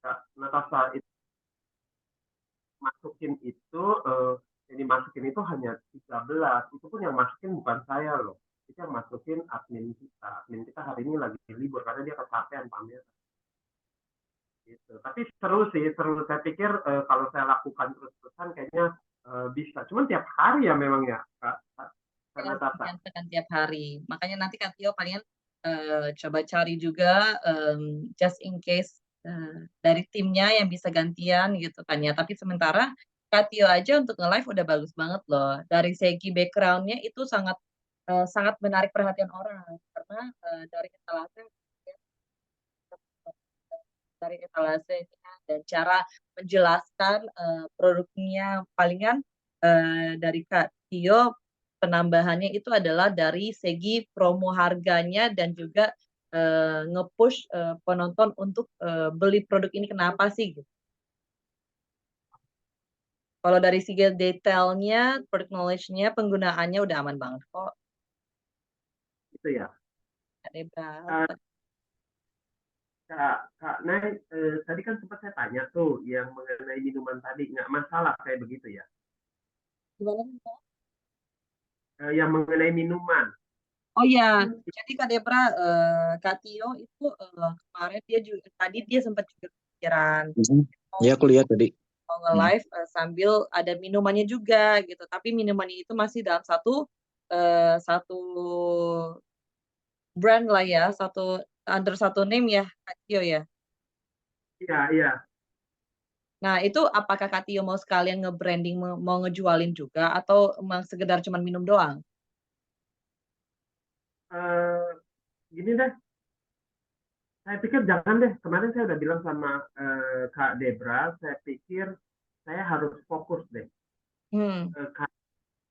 Kak Natasha itu masukin itu yang dimasukin itu hanya 13, itu pun yang masukin bukan saya loh, itu yang masukin admin kita hari ini lagi libur karena dia kecapean pamer gitu. Tapi seru sih, seru. Saya pikir kalau saya lakukan terus-terusan kayaknya bisa. Cuman tiap hari ya memang ya, Kak, Ya, karena Tata. kan tiap hari. Makanya nanti Kak Tio palingan coba cari juga just in case dari timnya yang bisa gantian gitu kan ya. Tapi sementara Kak Tio aja untuk nge-live udah bagus banget loh. Dari segi backgroundnya itu sangat sangat menarik perhatian orang karena dari etalasenya dan cara menjelaskan produknya palingan dari Kak Tio penambahannya itu adalah dari segi promo harganya dan juga nge-push penonton untuk beli produk ini kenapa sih gitu. Kalau dari segi detailnya, product knowledge-nya, penggunaannya udah aman banget kok. Itu ya. Ada Eh, berapa? Kak Nay, tadi kan sempat saya tanya tuh yang mengenai minuman tadi, nggak masalah kayak begitu ya. Gimana? Yang mengenai minuman. Oh ya, Kan, jadi Kak Debra, Kak Tio itu kemarin dia juga tadi dia sempat juga pikiran mau Ya, aku lihat tadi. mau nge-live sambil ada minumannya juga gitu. Tapi minumannya itu masih dalam satu brand lah ya, under satu name ya Kak Tio ya. iya, iya. Nah, itu apakah Kak Tio mau sekalian nge-branding mau ngejualin juga atau emang sekedar cuman minum doang? Eh, Gini deh, saya pikir jangan deh. Kemarin saya udah bilang sama Kak Debra, saya pikir saya harus fokus deh Hmm.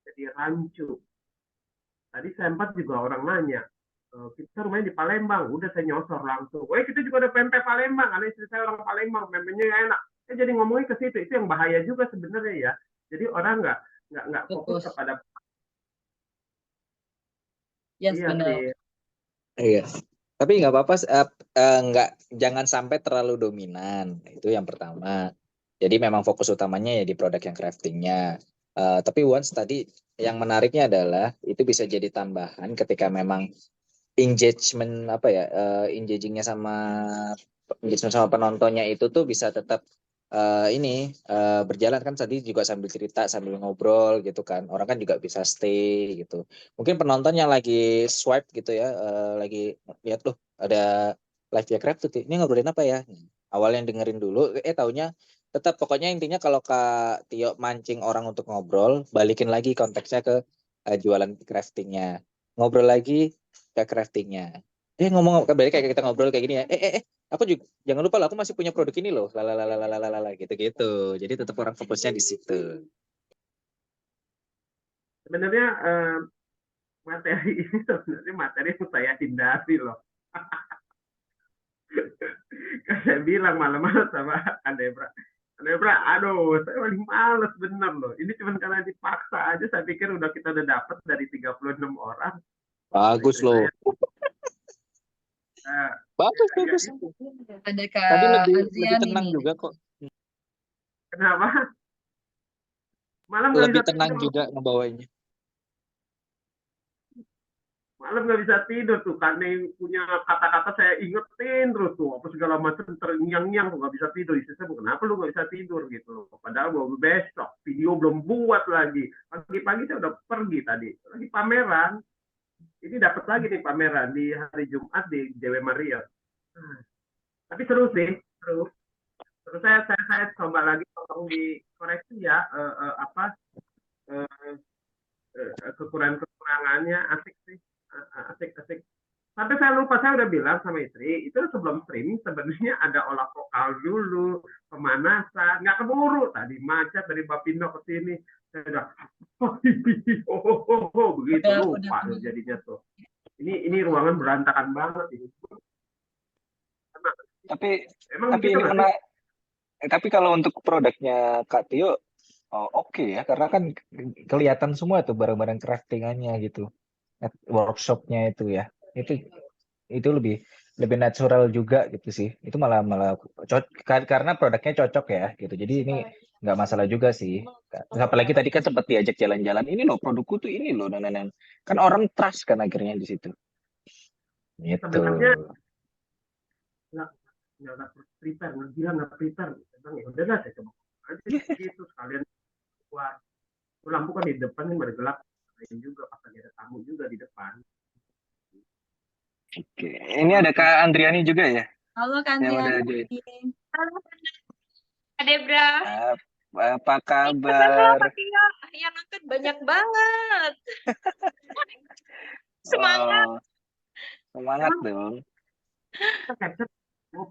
jadi rancu. Tadi sempat juga orang nanya, kita rumahnya di Palembang, udah saya nyosor langsung. Kita juga ada pempek Palembang, karena istri saya orang Palembang, pempeknya enak. Jadi ngomongin ke situ, itu yang bahaya juga sebenarnya ya. Jadi orang nggak fokus Fokus. kepada. Yes, Iya benar. sih. Iya. Tapi nggak apa-apa, nggak, jangan sampai terlalu dominan. Itu yang pertama. Jadi memang fokus utamanya ya di produk yang craftingnya. Tapi once tadi yang menariknya adalah itu bisa jadi tambahan ketika memang engagement apa ya, engagement sama penontonnya itu tuh bisa tetap berjalan kan, tadi juga sambil cerita sambil ngobrol gitu kan, orang kan juga bisa stay gitu. Mungkin penonton yang lagi swipe gitu ya, lagi lihat tuh ada live ya craft tuh, ini ngobrolin apa ya, awalnya dengerin dulu, taunya tetap, pokoknya intinya kalau Kak Tio mancing orang untuk ngobrol, balikin lagi konteksnya ke jualan craftingnya, ngobrol lagi ke craftingnya. Ngomong kembali kayak kita ngobrol kayak gini ya. Aku juga jangan lupa lah, aku masih punya produk ini loh. Lalalalalalala gitu-gitu. Jadi tetap orang fokusnya di situ. Sebenarnya materi ini sebenarnya materi yang saya hindari loh. Kan saya bilang malam-malam sama Andebra. Andebra, aduh, saya paling males bener loh. Ini cuma karena dipaksa aja, saya pikir kita udah dapat dari 36 orang. Bagus Istri loh. saya, uh, Bagus, ya bagus. itu. Ada Tadi Kak lebih Aziani tenang nih. juga kok. Kenapa? Malam nggak Lebih bisa tenang tidur. juga ngebawanya. Malam nggak bisa tidur tuh karena punya kata-kata saya ingetin terus tuh apa segala macam terngiang-ngiang tuh nggak bisa tidur. Istri saya, kenapa lu nggak bisa tidur gitu loh, padahal baru besok video belum buat lagi, pagi-pagi saya udah pergi tadi lagi pameran, ini dapat lagi nih pameran di hari Jumat di JW Maria. Tapi seru sih, seru. Terus saya coba lagi, tolong dikoreksi ya apa kekurangan-kekurangannya, asik sih, asik-asik. Sampai saya lupa, saya udah bilang sama istri, itu sebelum streaming sebenarnya ada olah vokal dulu, pemanasan, nggak keburu. Tadi macet dari Bapindo ke sini, saya udah begitu Udah. lupa jadinya tuh. Ini ruangan berantakan banget ini. Tapi Emang tapi begitu ini nggak sih? tapi kalau untuk produknya Kak Tio, oke ya, karena kan kelihatan semua tuh barang-barang craftingannya gitu, workshopnya itu ya, itu lebih lebih natural juga gitu sih. Itu malah malah karena produknya cocok ya gitu. Jadi ini nggak masalah juga sih. Apalagi tadi kan sempat diajak jalan-jalan. Ini loh produkku tuh ini loh. Nah. Kan orang trust kan akhirnya di situ. Gitu. Sebenarnya nggak nggak prepare, nggak bilang nggak prepare. Saya bilang ya udah lah, saya coba aja gitu sekalian keluar. Lampu kan di depan kan bergelap, lain juga pas lagi ada tamu juga di depan. Oke. Ini ada Kak Andriani juga ya? Halo Kak Yang udah Andriani. join. Halo, Kak Debra. Apa Ih, keren loh, kabar? Kak Tia. Yang nonton banyak banget. Semangat. Oh, semangat Emang dong. kita capture, oh,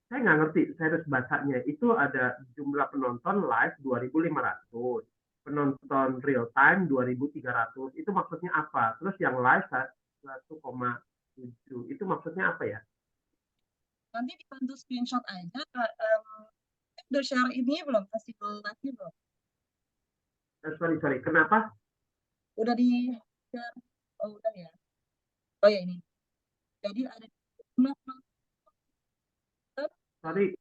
saya nggak ngerti, saya harus bacanya. Itu ada jumlah penonton live 2.500, penonton real time 2.300. Itu maksudnya apa? Terus yang live 1,7. Itu maksudnya apa ya? Nanti dibantu screenshot aja Kak. Udah share ini belum? Festival nanti belum? Sorry, kenapa? Udah di share? Oh udah ya. Oh ya ini. Jadi ada jumlah penonton. Sorry,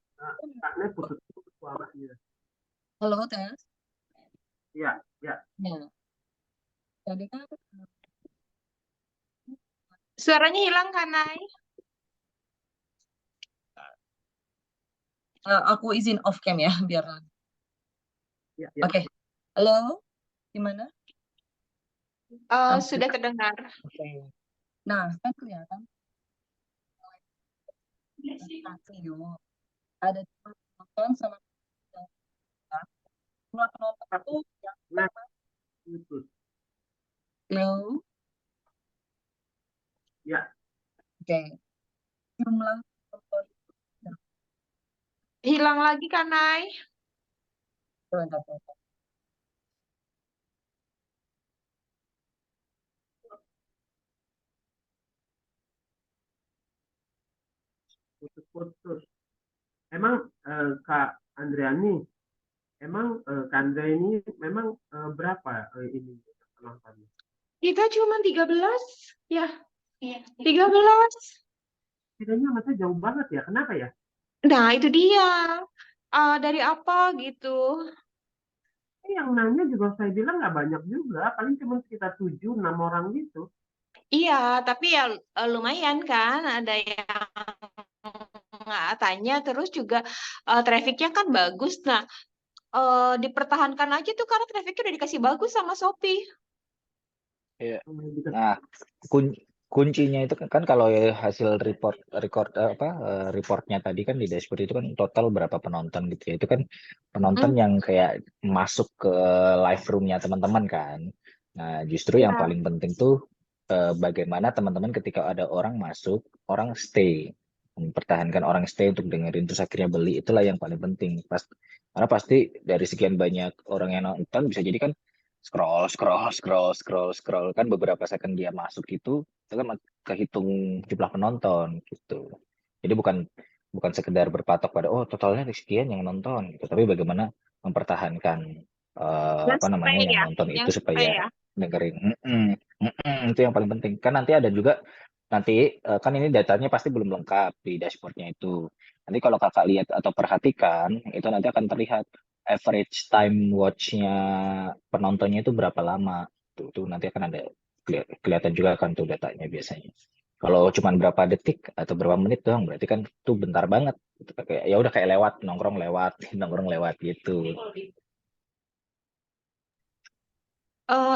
karena putus-putus suaranya. Halo tes. Iya. Ya. Jadi kan Suaranya hilang kan, Nay? aku izin off cam ya biar. Ya. Oke. Halo. Gimana? Sudah terdengar. Oke. Nah, kan kelihatan Tio ada penonton sama jumlah penonton itu yang Nah, pertama. putus. Halo. Ya. Oke. Jumlah penonton Hilang lagi kan, Nay? bentar. Putus-putus. Emang Kak Andriani, emang Kak Andriani memang berapa ini penontonnya? Kita cuma 13. Ya. Iya. 13. Bedanya sama saya jauh banget ya. Kenapa ya? Nah, itu dia. Dari apa gitu? Yang nanya juga saya bilang nggak banyak juga. Paling cuma sekitar 7-6 orang gitu. Iya, tapi ya lumayan kan. Ada yang tanya, terus juga trafficnya kan bagus. Nah, dipertahankan aja tuh karena trafficnya udah dikasih bagus sama Shopee. Iya. Nah, kuncinya itu kan kalau hasil reportnya tadi kan di dashboard itu kan total berapa penonton gitu ya. Itu kan penonton yang kayak masuk ke live roomnya teman-teman kan. Nah, justru yang Iya. paling penting tuh bagaimana teman-teman ketika ada orang masuk, orang stay. Mempertahankan orang stay untuk dengerin terus akhirnya beli, itulah yang paling penting. Karena pasti dari sekian banyak orang yang nonton bisa jadi kan scroll kan beberapa second dia masuk itu kan kehitung jumlah penonton gitu. Jadi bukan bukan sekedar berpatok pada oh totalnya sekian yang nonton gitu, tapi bagaimana mempertahankan Yang stay yang ya, nonton yang itu stay supaya ya. dengerin. Itu yang paling penting. Kan nanti ada juga kan ini datanya pasti belum lengkap di dashboardnya itu. Nanti kalau kakak lihat atau perhatikan itu nanti akan terlihat average time watch-nya penontonnya itu berapa lama. Tuh nanti akan ada kelihatan juga kan tuh datanya biasanya. Kalau cuma berapa detik atau berapa menit doang berarti kan tuh bentar banget. Gitu. Kayak ya udah kayak lewat nongkrong lewat nongkrong lewat gitu.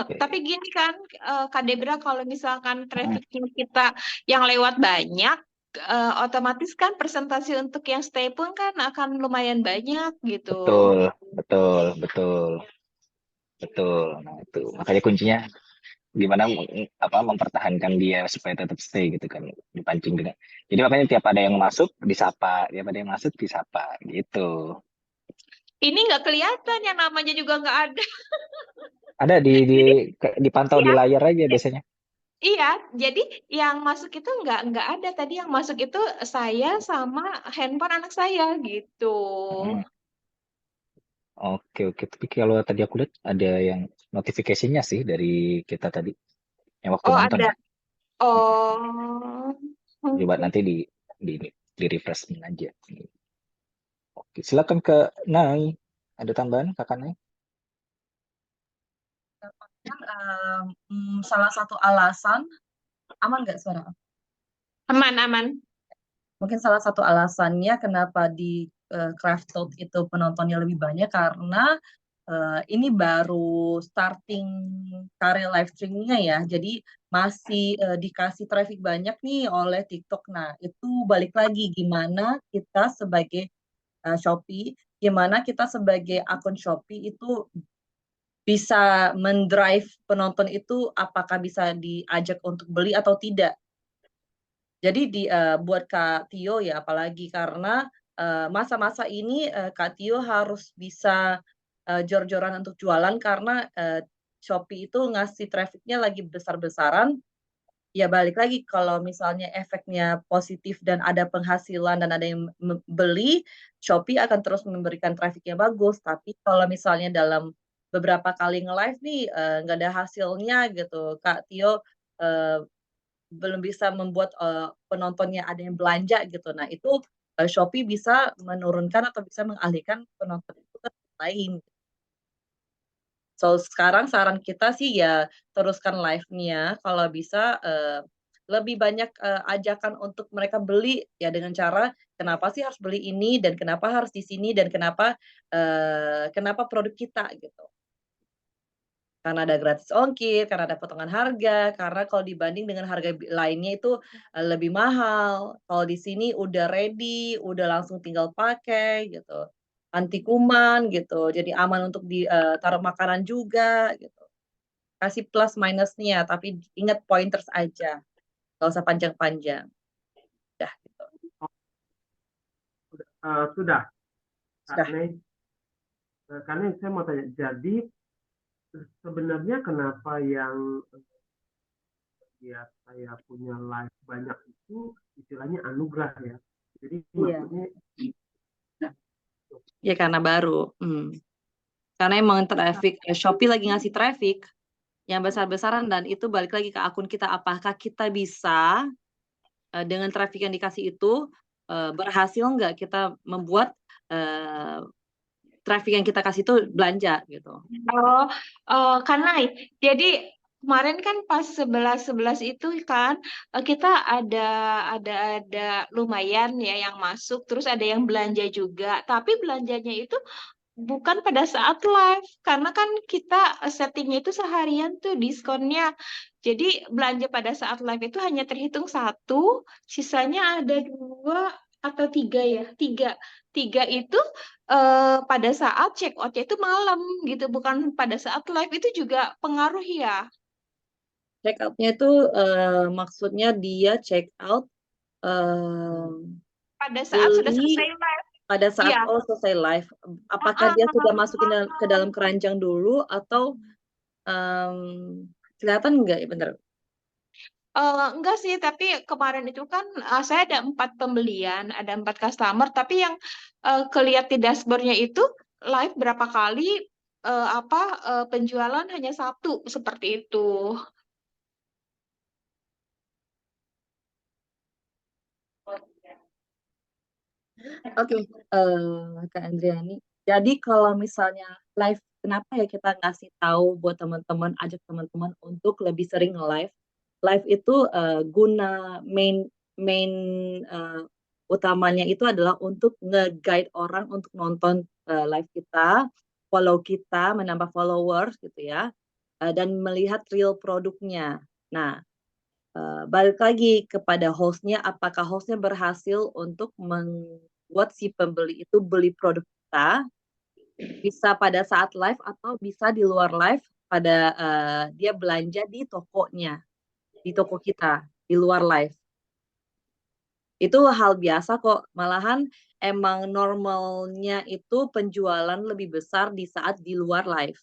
Tapi gini kan, Kak Debra, kalau misalkan trafficnya kita yang lewat banyak, otomatis kan presentasi untuk yang stay pun kan akan lumayan banyak gitu. Betul. Nah, itu makanya kuncinya gimana mempertahankan dia supaya tetap stay gitu kan dipancing dengan. Jadi makanya tiap ada yang masuk disapa, tiap ada yang masuk disapa gitu. Ini nggak kelihatan, yang namanya juga nggak ada. Ada dipantau di Iya, layar aja biasanya. iya. Jadi yang masuk itu nggak ada. Tadi yang masuk itu saya sama handphone anak saya gitu. Oke. Tapi kalau tadi aku lihat ada yang notifikasinya sih dari kita tadi yang waktu Oh, nonton ada. ya. Oh, Coba nanti di refreshment aja. Oke, silakan ke Nai. Ada tambahan Kakak Nai? Salah satu alasan, aman nggak suara? Aman. Mungkin salah satu alasannya kenapa di Craft Talk itu penontonnya lebih banyak karena ini baru starting karir live streamingnya ya, jadi masih dikasih traffic banyak nih oleh TikTok. Nah, itu balik lagi gimana kita sebagai Shopee, gimana kita sebagai akun Shopee itu bisa mendrive penonton itu apakah bisa diajak untuk beli atau tidak. Jadi buat Kak Tio ya apalagi karena masa-masa ini Kak Tio harus bisa jor-joran untuk jualan karena Shopee itu ngasih trafficnya lagi besar-besaran. Ya balik lagi kalau misalnya efeknya positif dan ada penghasilan dan ada yang beli, Shopee akan terus memberikan trafficnya bagus. Tapi kalau misalnya dalam beberapa kali nge-live nih nggak ada hasilnya gitu, Kak Tio belum bisa membuat penontonnya ada yang belanja gitu. Nah itu Shopee bisa menurunkan atau bisa mengalihkan penonton itu ke tempat lain. So sekarang saran kita sih ya teruskan live-nya kalau bisa lebih banyak ajakan untuk mereka beli ya dengan cara kenapa sih harus beli ini dan kenapa harus di sini dan kenapa produk kita gitu. Karena ada gratis ongkir, karena ada potongan harga, karena kalau dibanding dengan harga lainnya itu lebih mahal. Kalau di sini udah ready, udah langsung tinggal pakai gitu. Anti kuman gitu. Jadi aman untuk taruh makanan juga gitu. Kasih plus minusnya, tapi ingat pointers aja. Gak usah panjang-panjang. Udah gitu. Sudah. Sudah. Karena saya mau tanya, jadi sebenarnya kenapa yang ya saya punya live banyak itu istilahnya anugerah ya. Jadi maksudnya ya karena baru. Karena emang traffic Shopee lagi ngasih traffic yang besar-besaran dan itu balik lagi ke akun kita apakah kita bisa dengan traffic yang dikasih itu berhasil nggak kita membuat traffic yang kita kasih itu belanja gitu. Karena jadi kemarin kan pas 11 itu kan kita ada lumayan ya yang masuk, terus ada yang belanja juga. Tapi belanjanya itu bukan pada saat live, karena kan kita settingnya itu seharian tuh diskonnya. Jadi belanja pada saat live itu hanya terhitung 1, sisanya ada 2 atau 3 ya. 3 itu pada saat check out-nya itu malam gitu, bukan pada saat live. Itu juga pengaruh ya. Check out-nya itu maksudnya dia check out Pada saat sudah beli selesai live. pada saat Iya. selesai live. Apakah dia sudah masukin ke dalam keranjang dulu atau kelihatan nggak ya bentar? Enggak sih, tapi kemarin itu kan saya ada 4 pembelian, ada 4 customer, tapi yang kelihatan di dashboardnya itu live berapa kali, penjualan hanya 1, seperti itu. Oke, Kak Andriani. Jadi kalau misalnya live, kenapa ya kita ngasih tahu buat teman-teman, ajak teman-teman untuk lebih sering live. Live itu guna main utamanya itu adalah untuk nge-guide orang untuk nonton live kita, follow kita, menambah followers gitu ya, dan melihat real produknya. Nah, balik lagi kepada hostnya, apakah hostnya berhasil untuk membuat si pembeli itu beli produk kita, bisa pada saat live atau bisa di luar live pada dia belanja di tokonya, di toko kita, di luar live. Itu hal biasa kok, malahan emang normalnya itu penjualan lebih besar di saat di luar live.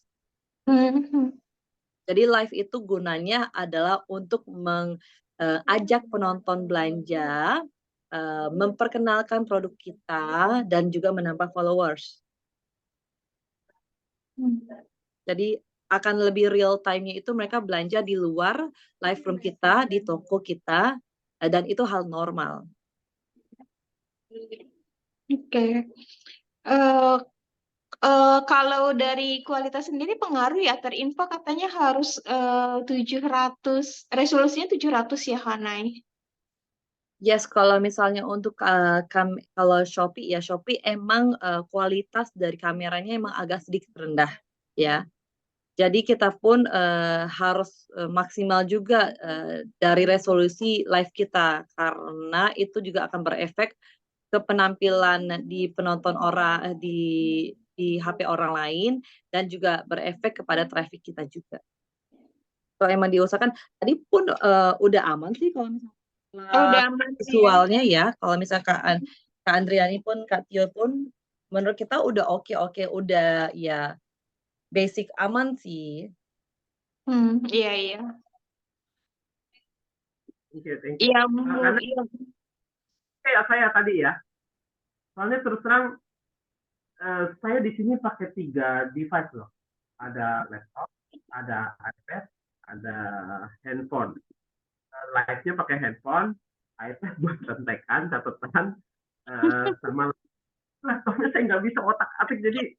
Jadi live itu gunanya adalah untuk mengajak penonton belanja, memperkenalkan produk kita, dan juga menambah followers. Jadi akan lebih real time-nya itu mereka belanja di luar live room kita, di toko kita, dan itu hal normal. Oke. Kalau dari kualitas sendiri pengaruh ya, terinfo katanya harus 700, resolusinya 700 ya Kanai. Yes, kalau misalnya untuk kalau Shopee ya, Shopee emang kualitas dari kameranya emang agak sedikit rendah ya. Jadi kita pun harus maksimal juga dari resolusi live kita, karena itu juga akan berefek ke penampilan di penonton orang di HP orang lain, dan juga berefek kepada traffic kita juga. So emang diusahakan. Tadi pun udah aman sih kalau misalnya Udah aman ya. visualnya ya. Kalau misalnya Kak Andriani pun, Kak Tio pun, menurut kita udah oke, udah ya basic aman sih. Iya. Oke, thank you. Iya, Karena iya. kayak saya tadi ya, soalnya terus terang saya di sini pakai 3 device loh. Ada laptop, ada iPad, ada handphone. Live-nya pakai handphone, iPad buat contekan, catatan, sama laptopnya saya nggak bisa otak-atik, jadi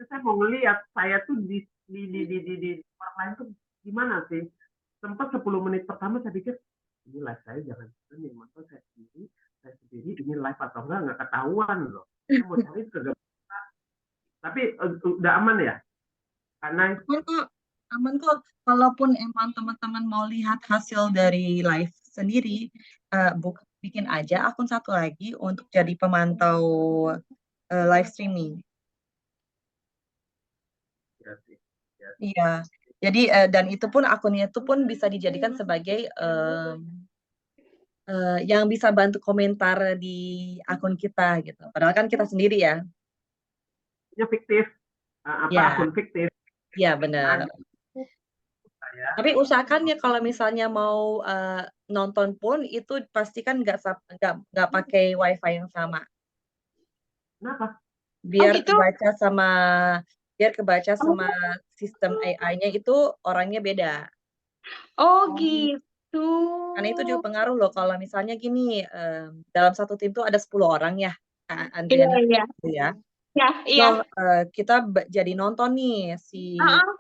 saya mau ngeliat saya tuh di tempat lain tuh gimana sih. Sempat 10 menit pertama saya pikir ini live saya jangan ini, masa saya sendiri ini live atau nggak ketahuan loh. Saya mau cari juga, tapi udah aman ya, karena Aman kok. Kalaupun emang teman-teman mau lihat hasil dari live sendiri, bikin aja akun satu lagi untuk jadi pemantau live streaming. Iya. Jadi dan itu pun akunnya itu pun bisa dijadikan sebagai yang bisa bantu komentar di akun kita gitu. Padahal kan kita sendiri ya. fiktif, Ya. akun fiktif. Iya benar. Tapi usahakan ya kalau misalnya mau nonton pun itu pastikan nggak pakai wifi yang sama. Kenapa? Biar gitu? kebaca sama sistem AI-nya itu orangnya beda. Oh gitu. Karena itu juga pengaruh loh. Kalau misalnya gini, dalam satu tim tuh ada 10 orang ya, Andriani Iya. gitu ya. Iya. So, kita jadi nonton nih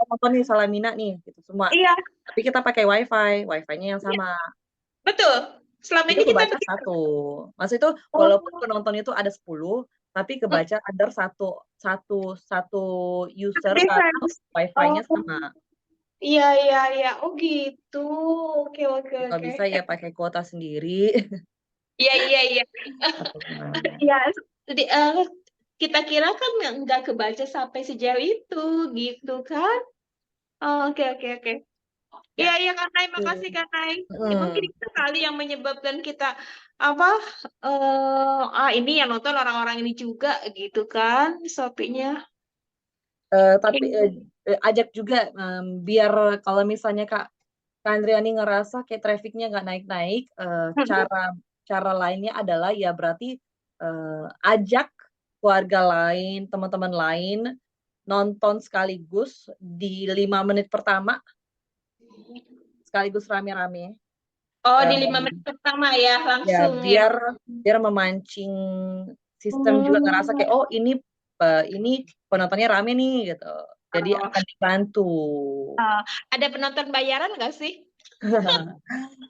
nonton nih Salamina nih gitu semua. Iya. Tapi kita pakai wifi-nya yang sama. Betul. Selama Itu ini kita kebaca satu. Maksud itu walaupun penonton itu ada 10, tapi kebaca under satu user karena wifi-nya sama. Iya. Oh gitu. Oke. Kalau bisa ya pakai kuota sendiri. Iya. Atau gimana. Ya, kita kira kan nggak kebaca sampai sejauh itu, gitu kan? Oh, oke. Iya Kanai, makasih Kanai. Mungkin itu kali yang menyebabkan kita ini yang nonton orang-orang ini juga, gitu kan, Shopee-nya. Tapi ajak juga biar kalau misalnya Kak Andriani ngerasa kayak trafficnya nggak naik-naik, cara lainnya adalah ya berarti ajak keluarga lain, teman-teman lain nonton sekaligus di 5 menit pertama, sekaligus rame-rame. Oh, di 5 menit pertama ya, langsung ya. Biar memancing sistem juga ngerasa kayak ini penontonnya rame nih gitu. Jadi akan dibantu. Ada penonton bayaran nggak sih?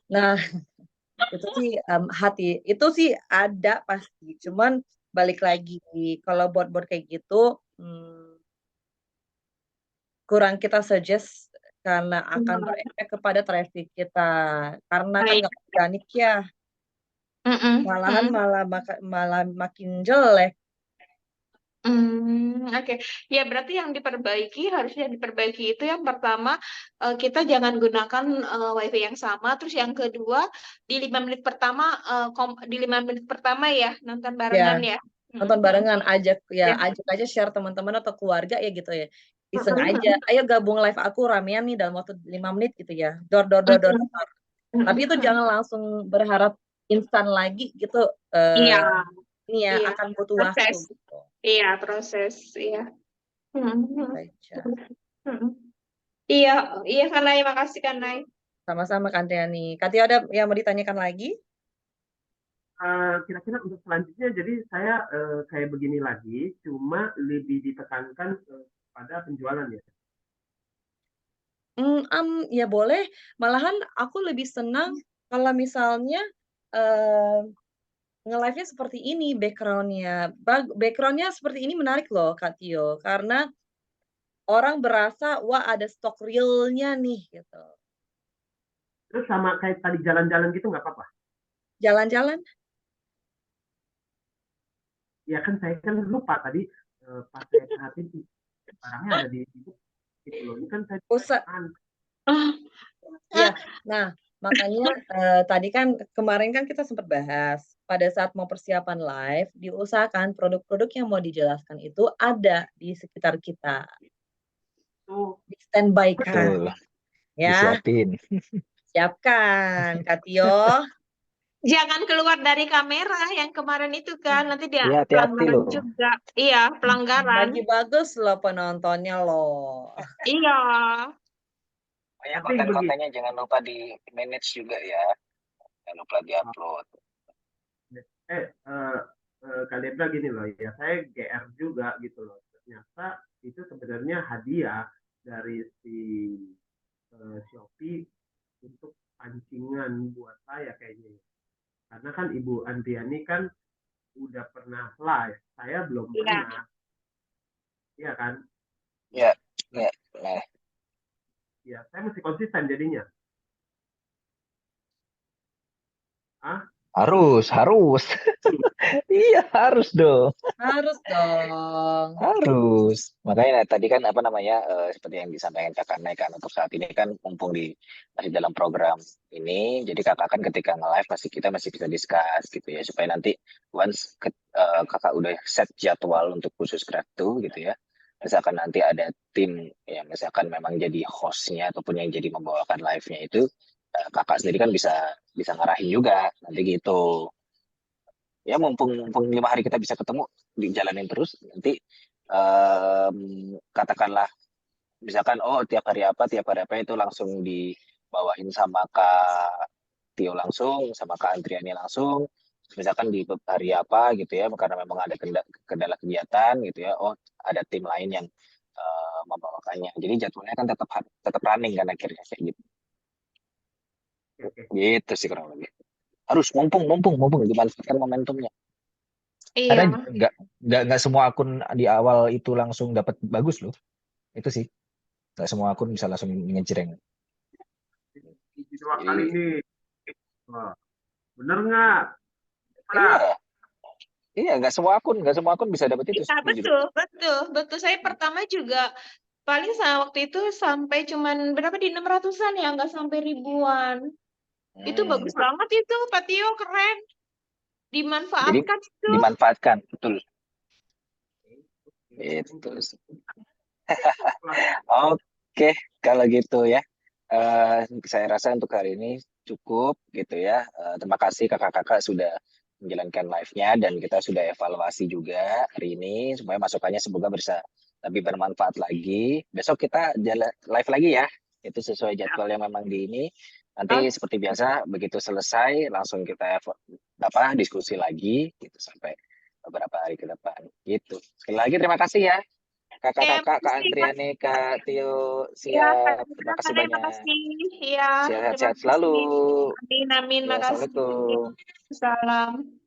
Nah, itu sih itu sih ada pasti. Cuman balik lagi kalau buat kayak gitu kurang kita suggest karena akan berefek kepada traffic kita. Karena kan nggak organik ya. Malahan malah makin jelek. Oke. Ya berarti yang harusnya diperbaiki itu yang pertama kita jangan gunakan wifi yang sama, terus yang kedua di 5 menit pertama ya nonton barengan ya. Nonton barengan, ajak aja share teman-teman atau keluarga ya gitu ya. Iseng aja, ayo gabung live aku ramean nih dalam waktu 5 menit gitu ya. Dor. Tapi itu jangan langsung berharap instan lagi gitu. Ini ya akan butuh waktu gitu. Iya, proses, iya. Baca. Iya Kanai, makasih Kanai. Sama-sama Kak Andriani. Kak Tio ada yang mau ditanyakan lagi? Kira-kira untuk selanjutnya, jadi saya kayak begini lagi, cuma lebih ditekankan pada penjualan ya. Ya boleh. Malahan aku lebih senang kalau misalnya eh, nge-live-nya seperti ini background-nya. Background-nya seperti ini menarik loh Kak Tio, karena orang berasa wah ada stok realnya nih gitu. Terus sama kayak tadi jalan-jalan gitu nggak apa-apa. Jalan-jalan. Ya kan saya kan lupa tadi pas saya perhatiin barangnya ada di situ gitu loh. Ini kan saya Usah. Iya. Nah, makanya tadi kan kemarin kan kita sempat bahas pada saat mau persiapan live diusahakan produk-produk yang mau dijelaskan itu ada di sekitar kita. Tuh Di standby kan. Betul. Ya, Disiapin. siapkan Kak Tio. Jangan keluar dari kamera yang kemarin itu kan, nanti dia Iya, hati-hati pelanggaran loh. juga. Iya, pelanggaran. Lagi bagus loh penontonnya loh. Iya. Ya, tapi begini. konten-kontennya jangan lupa di manage juga ya. Jangan lupa di-upload. Kak Debra gini loh ya, saya GR juga gitu loh. Ternyata itu sebenarnya hadiah dari si Shopee untuk pancingan buat saya kayaknya. Karena kan Ibu Andriani kan udah pernah live, saya belum Iya. pernah. Iya kan? Iya, iya. Nah, Ya, saya mesti konsisten jadinya. harus. Iya, harus dong. Harus dong. Harus. Makanya tadi kan apa namanya seperti yang disampaikan Kakak Nay kan untuk saat ini kan mumpung masih dalam program ini, jadi Kakak kan ketika nge-live kita masih bisa discuss gitu ya supaya nanti once Kakak udah set jadwal untuk khusus Craft2 gitu ya. Misalkan nanti ada tim yang misalkan memang jadi hostnya ataupun yang jadi membawakan live-nya itu Kakak sendiri kan bisa bisa ngarahin juga nanti gitu. Ya mumpung 5 hari kita bisa ketemu dijalanin terus nanti katakanlah misalkan tiap hari apa itu langsung dibawain sama Kak Tio langsung sama Kak Andriani langsung misalkan di hari apa gitu ya karena memang ada kendala kegiatan gitu ya ada tim lain yang membawakannya jadi jadwalnya kan tetap running kan akhirnya kayak gitu gitu sih kurang lebih harus mumpung dimanfaatkan momentumnya. Karena Iya. nggak semua akun di awal itu langsung dapat bagus loh. Itu sih. Nggak semua akun bisa langsung ngejreng. Dua kali ini. Bener nggak? Iya. Iya, nggak semua akun bisa dapat itu. Iya, betul. Saya pertama juga paling waktu itu sampai cuman berapa di 600-an ya, nggak sampai ribuan. Itu bagus banget itu, Pak Tio, keren. Jadi Dimanfaatkan itu. dimanfaatkan, betul. Itu. Oke, kalau gitu ya. Saya rasa untuk hari ini cukup gitu ya. Terima kasih kakak-kakak sudah menjalankan live-nya dan kita sudah evaluasi juga hari ini supaya masukannya semoga bisa lebih bermanfaat lagi. Besok kita live lagi ya. Itu sesuai jadwal yang memang di ini. Nanti seperti biasa begitu selesai langsung kita diskusi lagi gitu sampai beberapa hari ke depan gitu. Sekali lagi terima kasih ya. Kakak-kakak, Kak Andriani, Kak Tio, siap. Terima kasih banyak. Iya, Sehat-sehat selalu. Amin, Ya, makasih. Assalamualaikum. Salam.